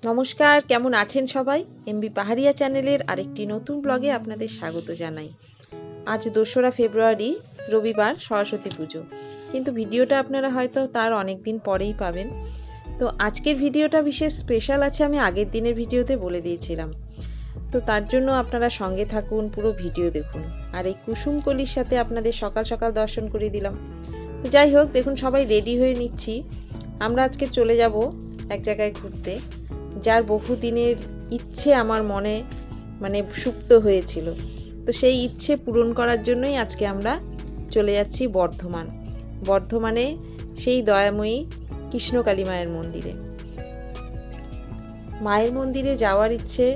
নমস্কার, কেমন আছেন সবাই? এমবি পাহাড়িয়া চ্যানেলের আরেকটি নতুন ব্লগে আপনাদের স্বাগত জানাই। আজ ২রা ফেব্রুয়ারি রবিবার, সরস্বতী পুজো, কিন্তু ভিডিওটা আপনারা হয়তো তার অনেক দিন পরেই পাবেন। তো আজকের ভিডিওটা বিশেষ স্পেশাল আছে, আমি আগের দিনের ভিডিওতে বলে দিয়েছিলাম। তো তার জন্য আপনারা সঙ্গে থাকুন, পুরো ভিডিও দেখুন। আর এই কুসুম কলির সাথে আপনাদের সকাল সকাল দর্শন করে দিলাম। তো যাই হোক, দেখুন সবাই রেডি হয়ে নিচ্ছি। আমরা আজকে চলে যাব এক জায়গায় ঘুরতে, যার বহুদিনের ইচ্ছে আমার মনে সুপ্ত হয়েছিল। তো সেই ইচ্ছে পূরণ করার জন্যই আজকে আমরা চলে যাচ্ছি বর্ধমানে সেই দয়াময়ী কৃষ্ণকালী মায়ের মন্দিরে। মায়ের মন্দিরে যাওয়ার ইচ্ছে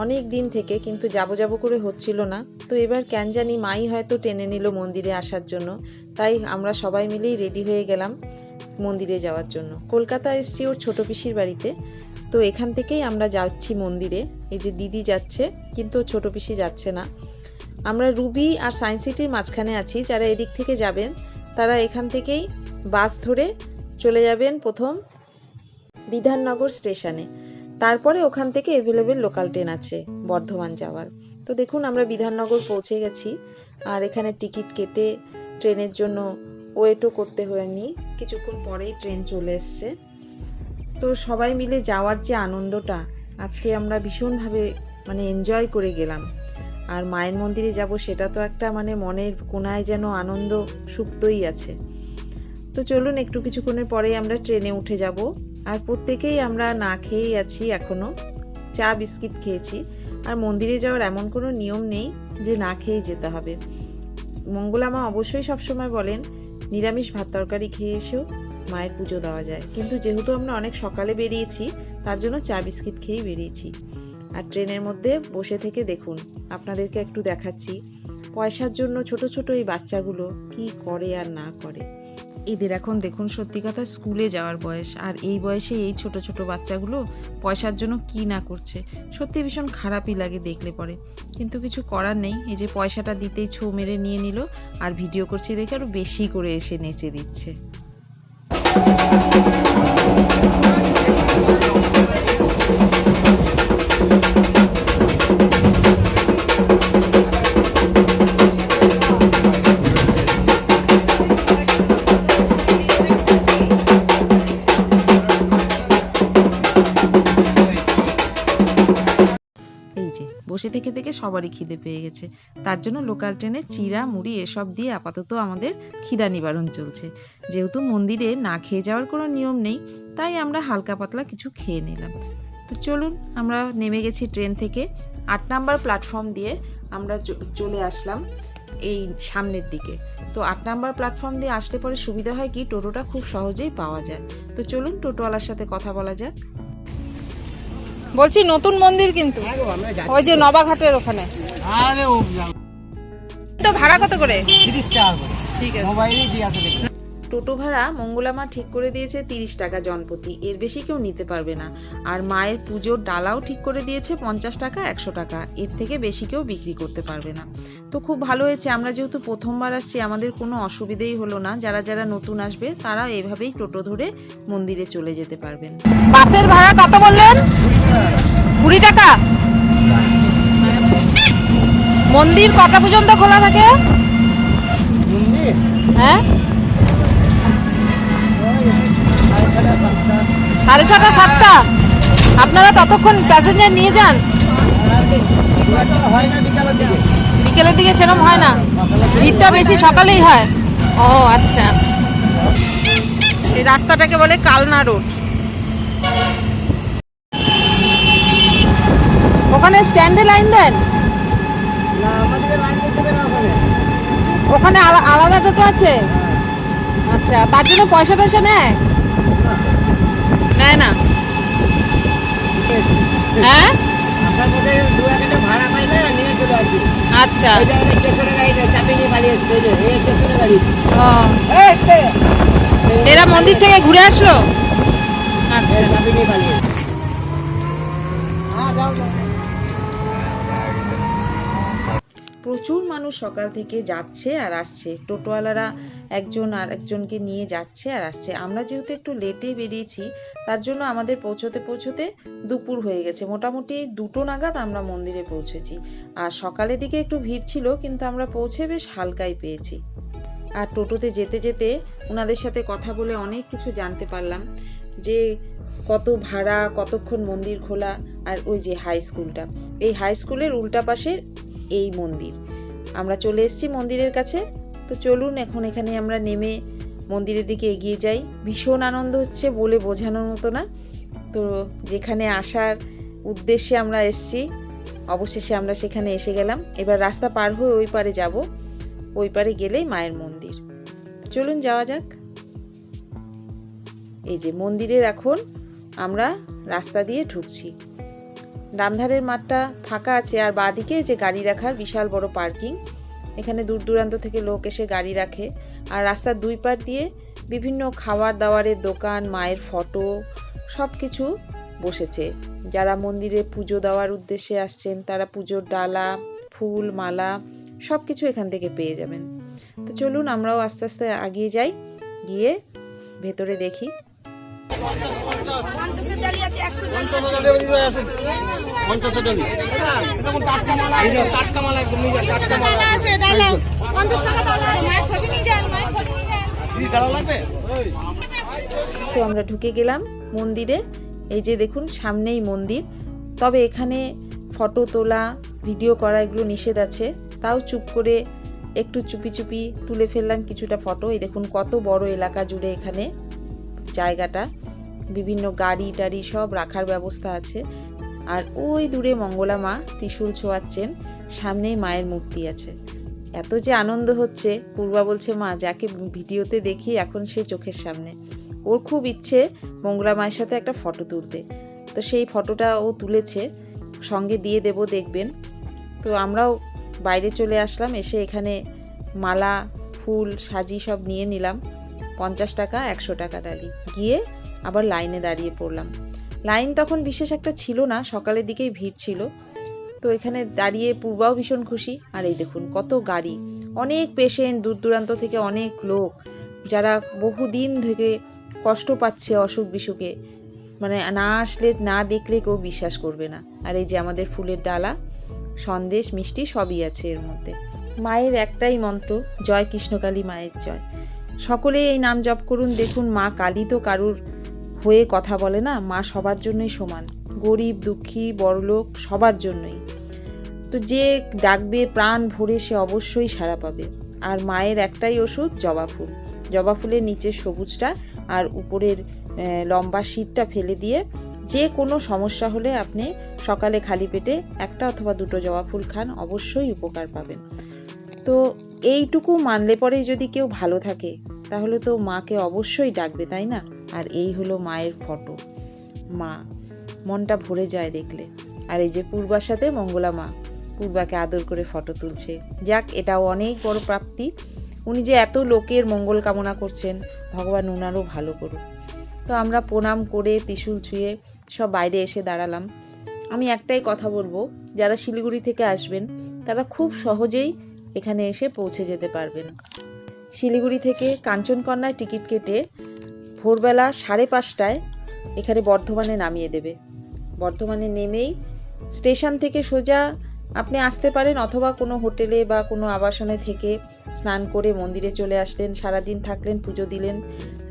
অনেক দিন থেকে, কিন্তু যাব করে হচ্ছিল না। তো এবার কেন জানি মাই হয়তো টেনে নিল মন্দিরে আসার জন্য, তাই আমরা সবাই মিলেই রেডি হয়ে গেলাম মন্দিরে যাওয়ার জন্য। কলকাতা এসছি ওর ছোট পিসির বাড়িতে, তো এখান থেকেই আমরা যাচ্ছি মন্দিরে। এই যে দিদি যাচ্ছে, কিন্তু ছোট পিসি যাচ্ছে না। আমরা রুবি আর সায়েন্স সিটির মাঝখানে আছি। যারা এদিক থেকে যাবেন তারা এখান থেকেই বাস ধরে চলে যাবেন প্রথম বিধাননগর স্টেশনে, তারপরে ওখান থেকে অ্যাভেলেবেল লোকাল ট্রেন আছে বর্ধমান যাওয়ার। তো দেখুন আমরা বিধাননগর পৌঁছে গেছি, আর এখানে টিকিট কেটে ট্রেনের জন্য ওয়েটও করতে হয়নি, কিছুক্ষণ পরেই ট্রেন চলে এসছে। তো সবাই মিলে যাওয়ার যে আনন্দটা আজকে আমরা ভীষণভাবে এনজয় করে গেলাম। আর মায়ের মন্দিরে যাব, সেটা তো একটা মনের কোনায় যেন আনন্দ সুপ্তই আছে। তো চলুন, একটু কিছুক্ষণের পরেই আমরা ট্রেনে উঠে যাব। আর প্রত্যেকেই আমরা না খেয়েই আছি, এখনো চা বিস্কিট খেয়েছি। আর মন্দিরে যাওয়ার এমন কোনো নিয়ম নেই যে না খেয়েই যেতে হবে। মঙ্গলা মা অবশ্যই সবসময় বলেন নিরামিষ ভাত তরকারি খেয়ে এসেও মায়ের পুজো দেওয়া যায়, কিন্তু যেহেতু আমরা অনেক সকালে বেরিয়েছি তার জন্য চা বিস্কিট খেয়েই বেরিয়েছি। আর ট্রেনের মধ্যে বসে থেকে দেখুন, আপনাদেরকে একটু দেখাচ্ছি পয়সার জন্য ছোট ছোট এই বাচ্চাগুলো কি করে আর না করে। এদের এখন দেখুন সত্যি কথা স্কুলে যাওয়ার বয়স, আর এই বয়সে এই ছোট ছোট বাচ্চাগুলো পয়সার জন্য কি না করছে, সত্যি ভীষণ খারাপই লাগে দেখলে পরে। কিন্তু কিছু করার নেই, এই যে পয়সাটা দিতেই ছো মেরে নিয়ে নিল, আর ভিডিও করছি দেখে আরো বেশি করে এসে নেচে দিচ্ছে। বসে থেকে থেকে সবারই খিদে পেয়ে গেছে, তার জন্য লোকাল ট্রেনে চিড়া মুড়ি এসব দিয়ে আপাতত আমাদের খিদা নিবারণ চলছে। যেহেতু মন্দিরে না খেয়ে যাওয়ার কোনো নিয়ম নেই, তাই আমরা হালকা পাতলা কিছু খেয়ে নিলাম। তো চলুন, আমরা নেমে গেছি ট্রেন থেকে। ৮ নাম্বার প্ল্যাটফর্ম দিয়ে আমরা চলে আসলাম এই সামনের দিকে। তো ৮ নাম্বার প্ল্যাটফর্ম দিয়ে আসলে পরে সুবিধা হয় কি, টোটোটা খুব সহজেই পাওয়া যায়। তো চলুন টোটোওয়ালার সাথে কথা বলা যাক। বলছি নতুন মন্দির কিন্তু ওই যে নবাঘাটের ওখানে। তো ভাড়া কত করে? 30 টাকা করে। ঠিক আছে, মোবাইলেই দিয়ে আছে। টোটো ভাড়া মঙ্গলা মা ঠিক করে দিয়েছে 30 টাকা জনপ্রতি, এর বেশি কেউ নিতে পারবে না। আর মায়ের পুজোর ডালাও ঠিক করে দিয়েছে 50 টাকা 100 টাকা, এর থেকে বেশি কেউ বিক্রি করতে পারবে না। তো খুব ভালো হয়েছে, আমরা যেহেতু প্রথমবার আসছি আমাদের কোনো অসুবিধেই হলো না। যারা যারা নতুন আসবে তারা এভাবেই টোটো ধরে মন্দিরে চলে যেতে পারবেন। বাসের ভাড়া কত বললেন? 20 টাকা। মন্দির কটা পর্যন্ত খোলা থাকে? হ্যাঁ, 6:30 7টা। আপনারা ততক্ষণ প্যাসেঞ্জার নিয়ে যান? বিকেলের দিকে সেরকম হয় না, ভিড়টা বেশি সকালেই হয়। ও আচ্ছা, এই রাস্তাটাকে বলে কালনা রোড। ওখানে স্ট্যান্ডে লাইন দেন? ওখানে আলাদা টোটো আছে? আচ্ছা, তার জন্য পয়সা টয়সা নেয় না? হ্যাঁ, আচ্ছা। এরা মন্দির থেকে ঘুরে আসলো? আচ্ছা, প্রচুর মানুষ সকাল থেকে যাচ্ছে আর আসছে, টোটোওয়ালারা একজন আর একজনকে নিয়ে যাচ্ছে আর আসছে। আমরা যেহেতু একটু লেটে বেরিয়েছি, তার জন্য আমাদের পৌঁছতে পৌঁছতে দুপুর হয়ে গেছে। মোটামুটি 2টো নাগাদ আমরা মন্দিরে পৌঁছেছি। আর সকালের দিকে একটু ভিড় ছিল, কিন্তু আমরা পৌঁছে বেশ হালকাই পেয়েছি। আর টোটোতে যেতে যেতে ওনাদের সাথে কথা বলে অনেক কিছু জানতে পারলাম, যে কত ভাড়া, কতক্ষণ মন্দির খোলা। আর ওই যে হাই স্কুলটা, এই হাই স্কুলের উল্টা পাশে এই মন্দির। আমরা চলে এসেছি মন্দিরের কাছে। তো চলুন এখন এখানে আমরা নেমে মন্দিরের দিকে এগিয়ে যাই। ভীষণ আনন্দ হচ্ছে, বলে বোঝানোর মতো না। তো যেখানে আসার উদ্দেশ্যে আমরা এসেছি, অবশেষে আমরা সেখানে এসে গেলাম। এবার রাস্তা পার হয়ে ওই পারে যাব, ওই পারে গেলেই মায়ের মন্দির। চলুন যাওয়া যাক। এই যে মন্দিরের এখন আমরা রাস্তা দিয়ে ঢুকছি। ডান ধারের মাঠটা ফাঁকা আছে, আর বাঁদিকে যে গাড়ি রাখার বিশাল বড় পার্কিং। এখানে দূর দূরান্ত থেকে লোক এসে গাড়ি রাখে। আর রাস্তার দুই পার দিয়ে বিভিন্ন খাবার দাবারের দোকান, মায়ের ফটো, সব কিছু বসেছে। যারা মন্দিরে পুজো দেওয়ার উদ্দেশ্যে আসছেন, তারা পুজোর ডালা, ফুল, মালা সব কিছু এখান থেকে পেয়ে যাবেন। তো চলুন আমরাও আস্তে আস্তে এগিয়ে যাই, গিয়ে ভেতরে দেখি। তো আমরা ঢুকে গেলাম মন্দিরে। এই যে দেখুন সামনেই মন্দির, তবে এখানে ফটো তোলা, ভিডিও করা এগুলো নিষেধ আছে। তাও চুপ করে একটু চুপি চুপি তুলে ফেললাম কিছুটা ফটো। এই দেখুন কত বড় এলাকা জুড়ে এখানে জায়গাটা, বিভিন্ন গাড়ি টাড়ি সব রাখার ব্যবস্থা আছে। আর ওই দূরে মঙ্গলা মা ত্রিশূল ছোঁয়াচ্ছেন, সামনেই মায়ের মূর্তি আছে। এত যে আনন্দ হচ্ছে, পূর্বা বলছে মা যাকে ভিডিওতে দেখি এখন সে চোখের সামনে। ওর খুব ইচ্ছে মঙ্গলা মায়ের সাথে একটা ফটো তুলতে, তো সেই ফটোটা ও তুলেছে, সঙ্গে দিয়ে দেব, দেখবেন। তো আমরাও বাইরে চলে আসলাম, এসে এখানে মালা, ফুল, সাজি সব নিয়ে নিলাম। 50 টাকা, 100 টাকা ডালি। গিয়ে আবার লাইনে দাঁড়িয়ে পড়লাম। লাইন তখন বিশেষ একটা ছিল না, সকালের দিকেই ভিড় ছিল। তো এখানে দাঁড়িয়ে পূর্বাও ভীষণ খুশি। আর এই দেখুন কত গাড়ি, অনেক পেশেন্ট, দূর দূরান্ত থেকে অনেক লোক, যারা বহুদিন থেকে কষ্ট পাচ্ছে অসুখ বিসুখে, মানে না আসলে, না দেখলে কেউ বিশ্বাস করবে না। আর এই যে আমাদের ফুলের ডালা, সন্দেশ, মিষ্টি সবই আছে এর মধ্যে। মায়ের একটাই মন্ত্র, জয় কৃষ্ণকালী মায়ের জয়। সকলে এই নাম জপ করুন। দেখুন মা কালী তো কারুর হয়ে কথা বলে না, মা সবার জন্যই সমান, গরিব, দুঃখী, বড়লোক সবার জন্যই। তো যে ডাকবে প্রাণ ভরে সে অবশ্যই সাড়া পাবে। আর মায়ের একটাই ওষুধ, জবা ফুল। জবা ফুলের নিচের সবুজটা আর উপরের লম্বা শীতটা ফেলে দিয়ে যে কোনো সমস্যা হলে আপনি সকালে খালি পেটে একটা অথবা 2টো জবা ফুল খান, অবশ্যই উপকার পাবেন। তো এইটুকু মানলে পরেই যদি কেউ ভালো থাকে, তাহলে তো মাকে অবশ্যই ডাকবে, তাই না? আর এই হলো মায়ের ফটো, মা, মনটা ভরে যায় দেখলে। আর এই যে পূর্বার সাথে মঙ্গলা মা, পূর্বাকে আদর করে ফটো তুলছে। যাক, এটাও অনেক বড় প্রাপ্তি। উনি যে এত লোকের মঙ্গল কামনা করছেন, ভগবান উনারও ভালো করুক। তো আমরা প্রণাম করে ত্রিশূল ছুঁয়ে সব বাইরে এসে দাঁড়ালাম। আমি একটাই কথা বলবো, যারা শিলিগুড়ি থেকে আসবেন তারা খুব সহজেই এখানে এসে পৌঁছে যেতে পারবেন। শিলিগুড়ি থেকে কাঞ্চনকন্যায় টিকিট কেটে ভোরবেলা 5:30টায় এখানে বর্ধমানে নামিয়ে দেবে। বর্ধমানে নেমেই স্টেশন থেকে সোজা আপনি আসতে পারেন, অথবা কোনো হোটেলে বা কোনো আবাসনে থেকে স্নান করে মন্দিরে চলে আসলেন, সারাদিন থাকলেন, পুজো দিলেন।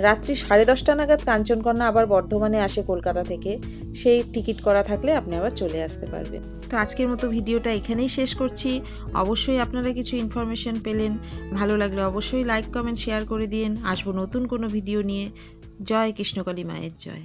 রাত্রি 10:30 নাগাদ কাঞ্চনকন্যা আবার বর্ধমানে আসে কলকাতা থেকে, সেই টিকিট করা থাকলে আপনি আবার চলে আসতে পারবেন। তো আজকের মতো ভিডিওটা এখানেই শেষ করছি। অবশ্যই আপনারা কিছু ইনফরমেশন পেলেন, ভালো লাগলে অবশ্যই লাইক, কমেন্ট, শেয়ার করে দিন। আসবো নতুন কোনো ভিডিও নিয়ে। জয় কৃষ্ণকালী মায়ের জয়।